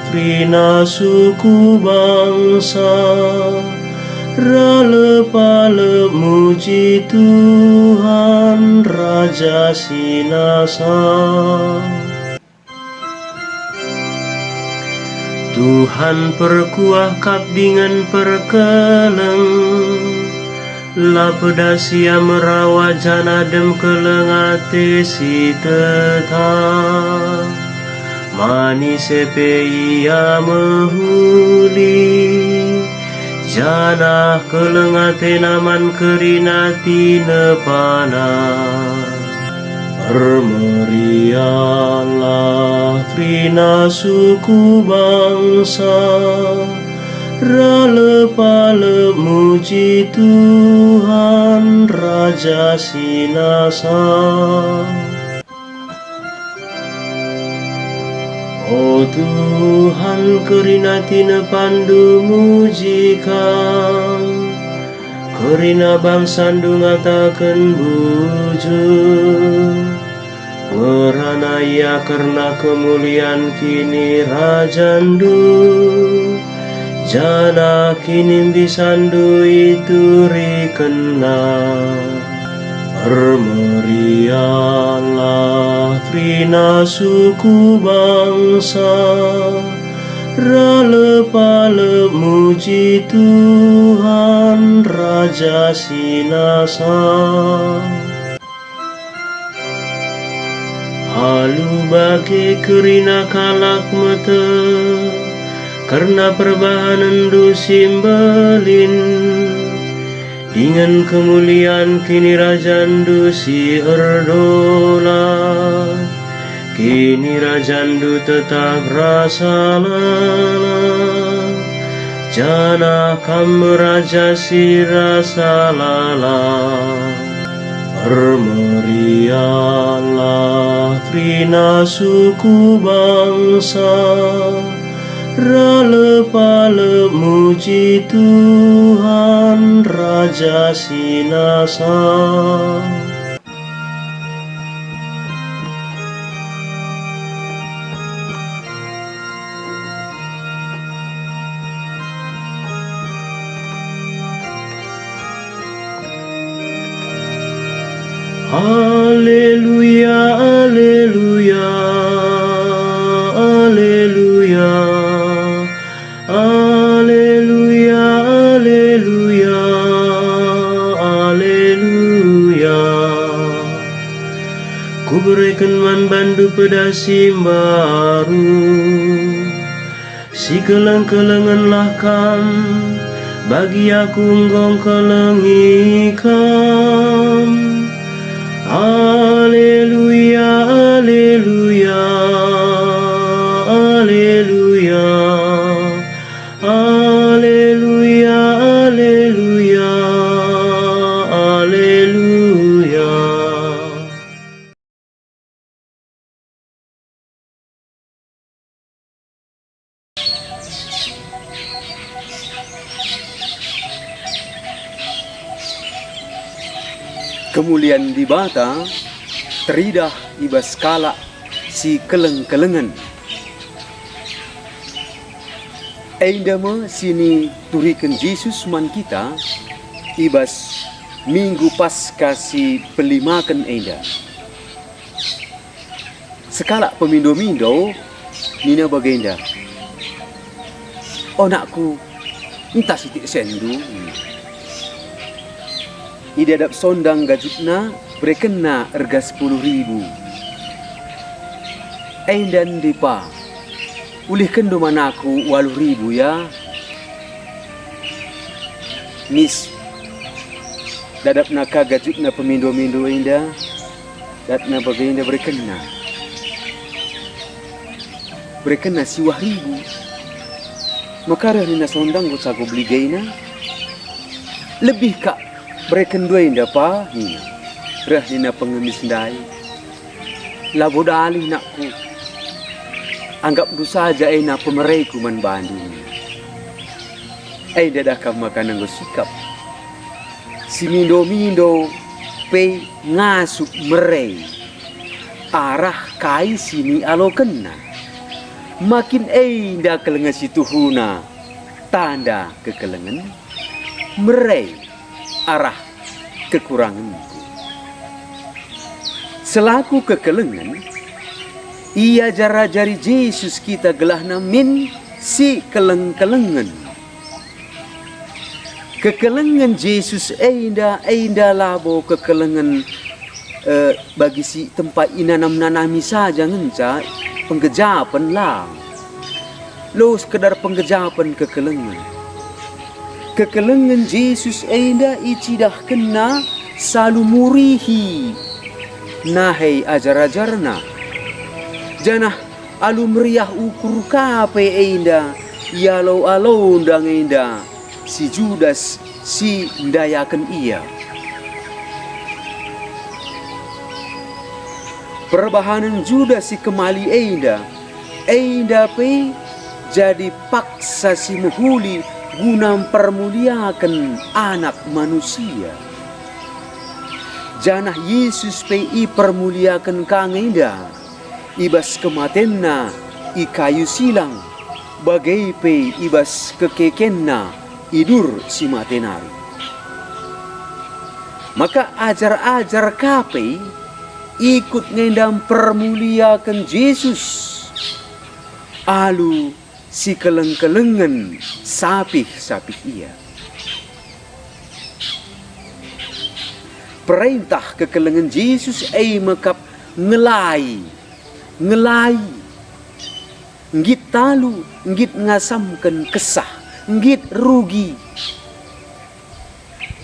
trina suku bangsa, rale-pale muji Tuhan Raja Sinasa. Tuhan perkuah kap dengan perkeleng, la pedasia merawat jana dem kelengate si tetap. Mani sepe ia mehuli, jana kelengate naman kerinati nepana. Bermeriahlah trina suku bangsa, rale-pale muji Tuhan Raja Sinasa. O Tuhan kerinati nepandu mujikan, kerina bangsa ngatakan bujur. Merana ia karena kemuliaan kini rajandu, jana kini bisandu itu rikena. Bermeriahlah trina suku bangsa, rale-pale muji Tuhan Raja Sinasa. Halu bagi kerina kalak mata, karena perbahanan dusimbelin. Dengan kemuliaan kini rajandu si erdola, kini rajandu tetap rasa lala, jana kamu raja si rasa lala. Bermeriahlah trina suku bangsa, rale-pale muji Tuhan Raja Sinasa. Haleluya, haleluya, haleluya, haleluya, haleluya, haleluya. Ku berikan man bandu pedasi baru, si keleng-kelenganlah kam, bagi aku nggong kelengi kam. Haleluya, haleluya, haleluya, haleluya, haleluya, haleluya. Kemuliaan di bata, teridah ibas kala si keleng-kelengan. Eindama sini turikan Yesus man kita, ibas minggu pasca si pelimakan enda. Sekala pemindo-mindo, nina bagenda. Onakku, entah sitik sendu. Idadap sondang gajutna berkena harga 10.000. Endan dipa, ulihkan domanaku 8.000 ya. Mis, dadap naka gajutna pemindo-mindo enda, datna bagenda berkena. Berkena siwah 1.000. Maka rina sondang gak sago beli gaina. Lebih kak bereken dua indah pa ni rah dina pengemis ndai labo dalih nakku anggap du saja ena pemeraiku man Bandung dadakam makanan go sikap si mindo pe ngasup merei arah kai sini alo kena makin indah kelengan si tuhuna tanda kekelengan merai arah kekuranganku. Selaku kekelengan, ia jara-jari Yesus kita gelahna min si keleng-kelengan. Kekelengan Yesus indah labo kekelengan bagi si tempat inanam-nanami saja ngenca penggejapan lang. Lo sekedar penggejapan kekelengan. Kekelengan Yesus indah icidah kena salu murihi nahai ajar-ajarna. Janah alu meriah ukur kape indah yalau-alau undang indah si Judas si ndayakan ia. Perbahanan Judas si kemali indah pe jadi paksa si muhuli guna mempermuliakan anak manusia. Janah Yesus pe i permuliakan kang indah ibas kematenna i kayu silang bagai pe ibas kekekenna idur si matenari. Maka ajar-ajar kape ikut ngendam permuliakan Yesus. Alu si keleng-kelengan sapih-sapih ia. Perintah kekelengan Yesus mekap ngelai. Ngit talu, ngit ngasamkan kesah, ngit rugi.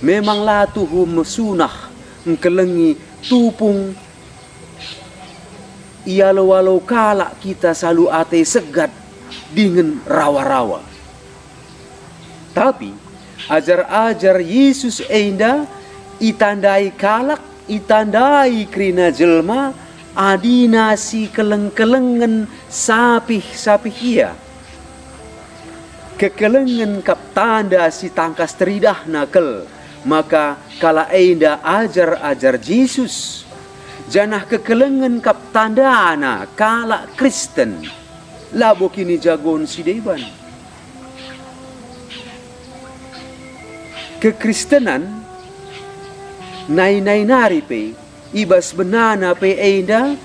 Memanglah tuhu mesunah ngkelengi tupung walau kalak kita selalu ate segat dengan rawa-rawa. Tapi ajar-ajar Yesus indah itandai kalak, itandai krina jelma adina si keleng-kelengan sapih-sapih ia. Kekelengan kap tanda si tangkas teridah nakel. Maka kala indah ajar-ajar Yesus janah kekelengan kap tandana kala Kristen labo kini jagon si deban. Kekristenan nai nari pe ibas benana pe indah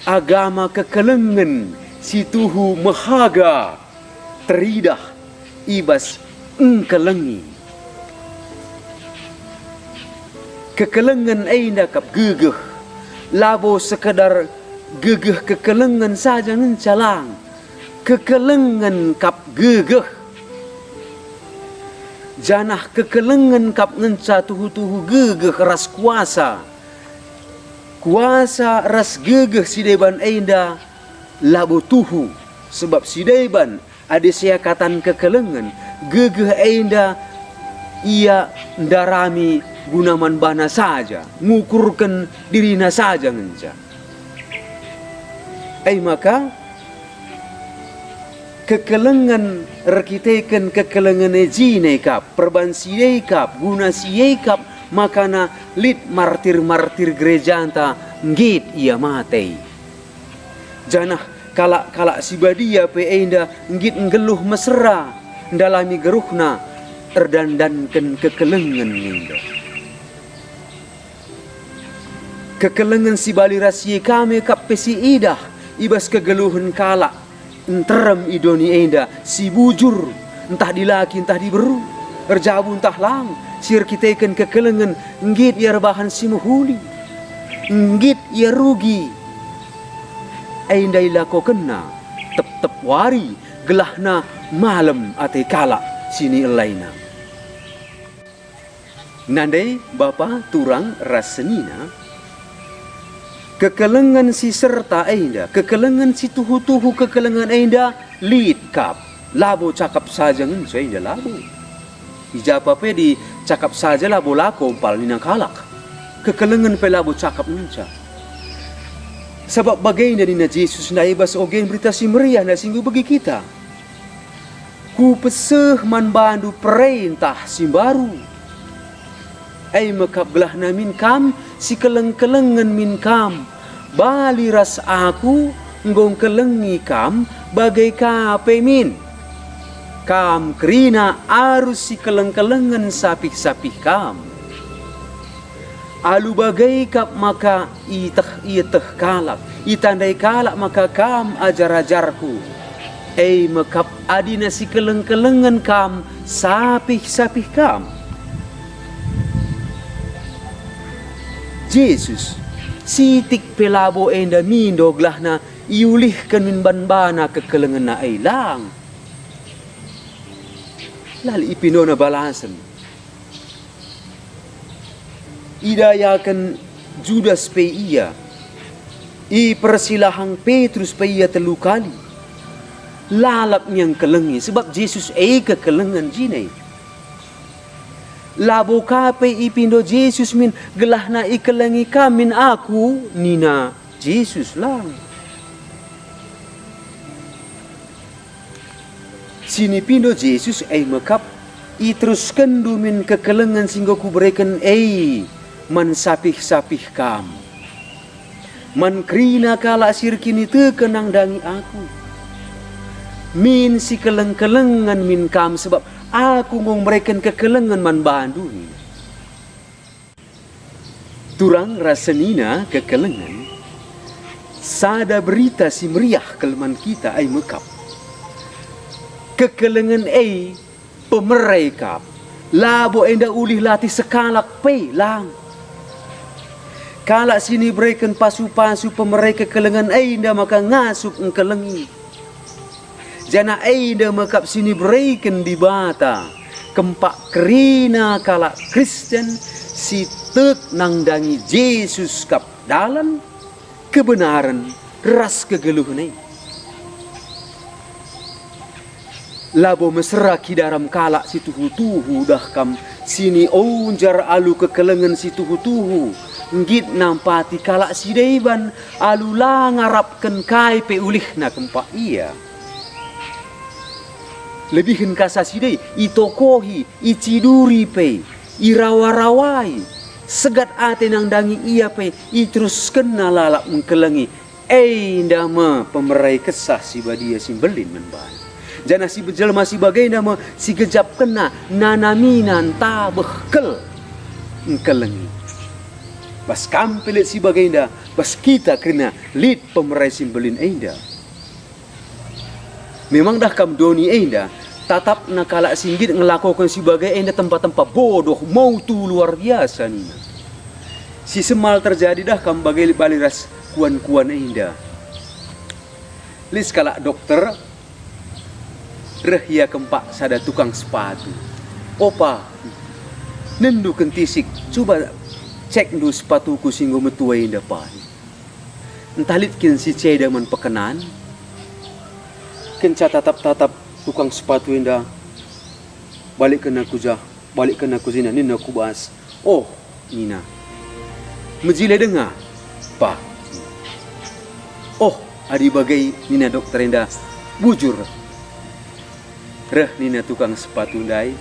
agama kekelengan si tuhu mahaga teridah ibas engkelengi. Kekelengan indah kap gegeh labo sekedar gegeh kekelengan saja ngencalang. Kekelengan kap gegeh janah kekelengan kap ngenca tuhu-tuhu gegeh ras kuasa ras gegeh si deban indah labo tuhu. Sebab si deban ada siakatan kekelengan gegeh indah ia ndarami gunaman bana saja, ngukurkan dirina saja ngenca. Maka kekelengan rekitekan kekelengan ejine kap perbansi kap guna si kap makana lit martir gereja anta ngit ia matei. Janah kalak si badia pe indah ngit ngeluh mesra dalami geruhna erdandankan kekelengan indah. Kekelengan si bali rahasia kami kap pesi idah ibas kegeluhan kalak enterem idoni indah si bujur entah dilaki entah diberu erjabu entah lang sir kitekan kekelengan ngit ia rebahan si muhuli ngit ia rugi indah ilako kena tep wari gelahna malam ate kalak sini elaina. Nandai bapa turang rasenina kekelengan si serta indah, kekelengan si tuhu-tuhu kekelengan indah lead kap labo cakap saja ngenca indah labo. Ijapa pe di cakap saja labo lako umpal ninang kalak. Kekelengan pe labo cakap ngenca. Sebab bagaimana dina Yesus na ibas ogen berita si meriah na singgu bagi kita. Ku peseh man bandu perintah si baru. Mekap gelah na min kam si keleng-kelengan min kam bali ras aku nggong kelengi kam bagai kapemin. Kam kerina arus si keleng-kelengan sapih-sapih kam. Alu bagai kap maka iteh kalak, itandai kalak maka kam ajar-ajarku. Mekap adina si keleng-kelengan kam sapih-sapih kam. Yesus sitik pelabo enda mindoglah na iulihkan min banbana kekelengan na ay lang. Lali ipino na balasan. Idayakan Judas pe iya. Ipersilahang Petrus pe iya 3 kali. Lalap niyang kelengi sebab Jesus ay kekelengan jinay. Labo ka pe ipindo Jesus min gelah na ikelengi kamin aku nina Jesus lang. Sini pindo Jesus ay makap iteruskan dumin kekelengan sehingga ku berikan man sapih-sapih kam. Man krina kala sirkini te kenang dangi aku. Min si keleng-kelengan min kam sebab aku ngong berikan kekelengan man bandu. Turang rasenina kekelengan. Sada berita si meriah kelemahan kita ay makap. Kekelengan pemerai kap. Labo enda ulih latih sekalak pe lang. Kalak sini berikan pasu-pasu pemerai kekelengan enda maka ngasup engkelengi. Jana enda makap sini berikan di bata. Kempak kerina kalak Kristen si tek nangdangi Yesus kap dalam kebenaran ras kegeluhan. Labo mesra ki dalam kalak si tuhu-tuhu dah kam sini onjar alu kekelengan si tuhu-tuhu ngit nampati kalak si deiban alu la ngarapkan kai pe ulih na kempak iya. Lebihin kasa si dei itokohi iciduri pe irawa-rawai segat ate nang dangi iya pe iterusken na lalak mengkelengi ndama pemerai kesah si badia simbelin menban. Jana si bejelma si bagai nama si gejap kena nanaminan tabehkel engkelengi. Bas kampelit si bagai enda, bas kita kena lid pemerai simbelin enda. Memang dah kam doni enda, tatap nakala singgit ngelakukan si bagai enda tempat-tempat bodoh mau tu luar biasa nina. Si semal terjadi dah kam bagai baliras kuan-kuan enda. Lis kalak dokter rehia kempak sada tukang sepatu. Opa, nendu kentisik, coba cek ndu sepatuku singgo metuai depan. Entalit kin si ceda man pekenan. Kenca tatap-tatap tukang sepatu indah. Balik kena kuzina nina kubas. Oh, nina. Mejile dengar, pa. Oh, adi bagai nina dokter indah. Bujur. Reh nina tukang sepatu ndai.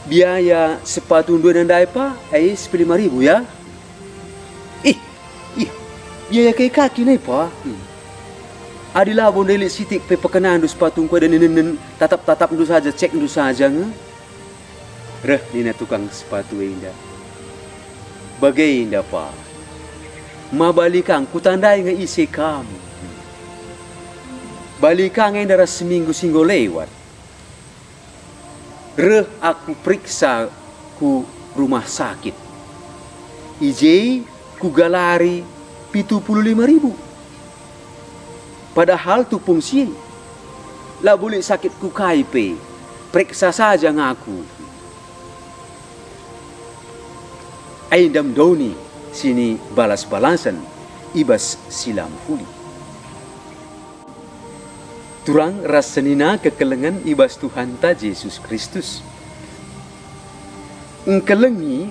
Biaya sepatu dua nandai pa? 15.000 ya? Biaya kay kaki nai pa? Adilah bondelik sitik pe pekenan du sepatu ko dan nenen tatap-tatap du saja cek du saja nge. Reh nina tukang sepatu indah. Bagai indah pa? Mabalikang kutandai nge isi kamu. Balikang yang darah seminggu-singgo lewat. Reh aku periksa ku rumah sakit. Ku galari 75.000. Padahal tu fungsi. Lah boleh sakit ku KIP. Periksa saja ngaku. Aindam doni sini balas-balasan ibas silam huli. Turang rasenina kekelengan ibas Tuhan ta Yesus Kristus. Engkelengi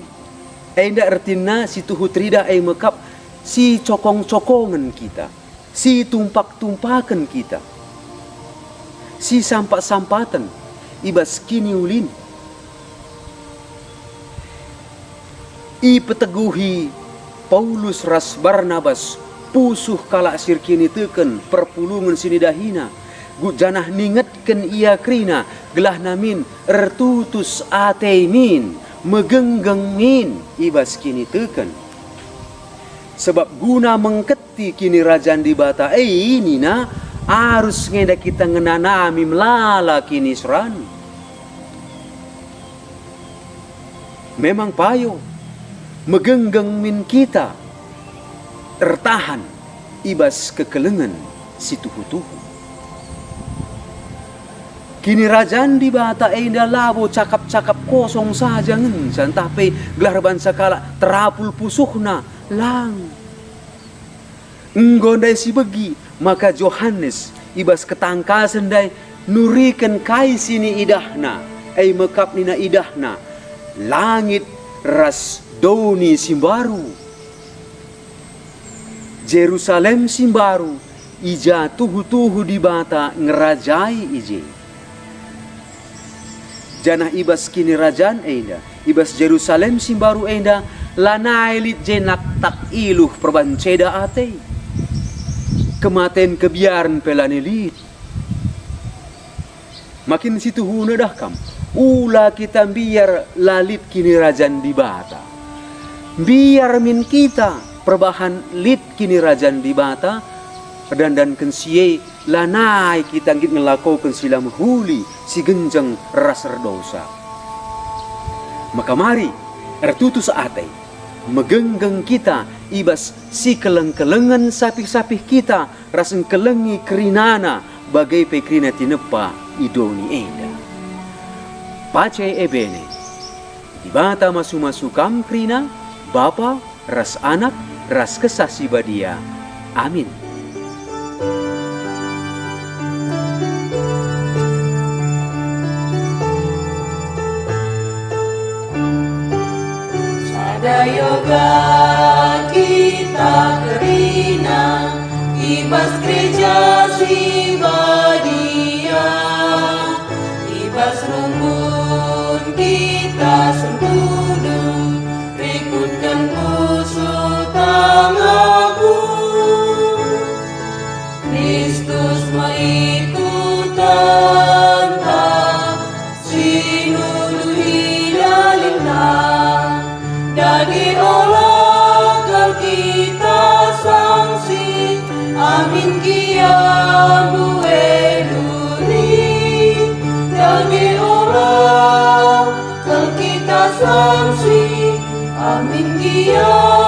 ainda artina si tuhu trida ai mekap si cokong-cokongan kita, si tumpak-tumpakan kita, si sampat-sampatan ibas kini ulin. I peteguhi Paulus ras Barnabas pusuh kalak sirkini teken perpulungan sini dahina janah ningetken ia krina gelah namin ertutus ateimin megenggeng min ibas kini teken sebab guna mengketi kini rajaan di bata ini na harus ngeda kita ngenanami melala kini seran memang payo megenggeng min kita tertahan ibas kekelengan si tuhu-tuhu. Kini rajaan di bata enda labo cakap-cakap kosong saja ngencan tapi gelar bansa kala terapul pusuhna lang. Nggondai si begi maka Johannes ibas ketangkasan dai nurikan kai sini idahna mekap nina idahna langit ras doni simbaru Jerusalem simbaru ija tuhu-tuhu di bata ngerajai ije janah ibas kini rajaan enda ibas Jerusalem simbaru enda lanai lit jenak tak iluh perbanceda ate kematen kebiaran pelanilit makin situ huna dah kam ula kita biar lalit kini rajaan di bata biar min kita perbahan lit kini rajaan di bata dan kensie lanai kita ngit ngelakukan silam huli si genjeng ras dosa maka mari ertutus ate megenggeng kita ibas si keleng-kelengan sapih-sapih kita raseng kelengi kerinana bagai pekrina tinepa idoni enda pace ebene di bata masu-masu kam krina bapa ras anak ras kesasi badia amin. Yoga kita kerina ibas gereja sibadia ibas rumpun kita sembudu rekutkan musuh tangaku Kristus mengikutan tak sinuluhi lalintang Dagi olah kal kita sangsi amin kiamu eluni Dagi olah kal kita sangsi amin kiamu